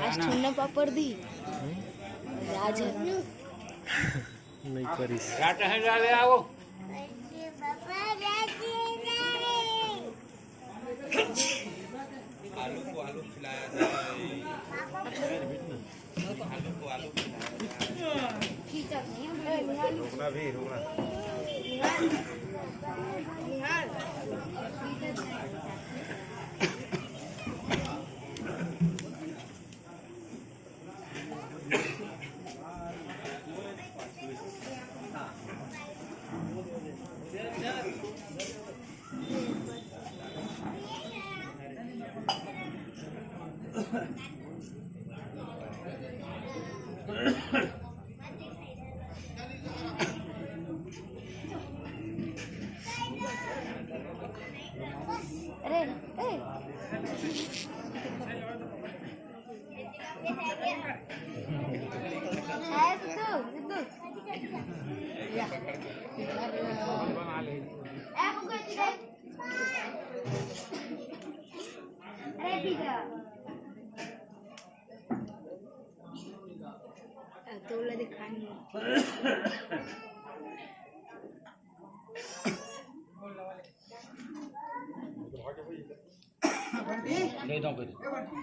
आज ठुन्न पापड़ दी राजा नहीं करीस राटा है डाले आओ आलू को आलू खिलाया जाए आलू को आलू रोकना भी रोकना अरे तुला दिखानी ले दो फिर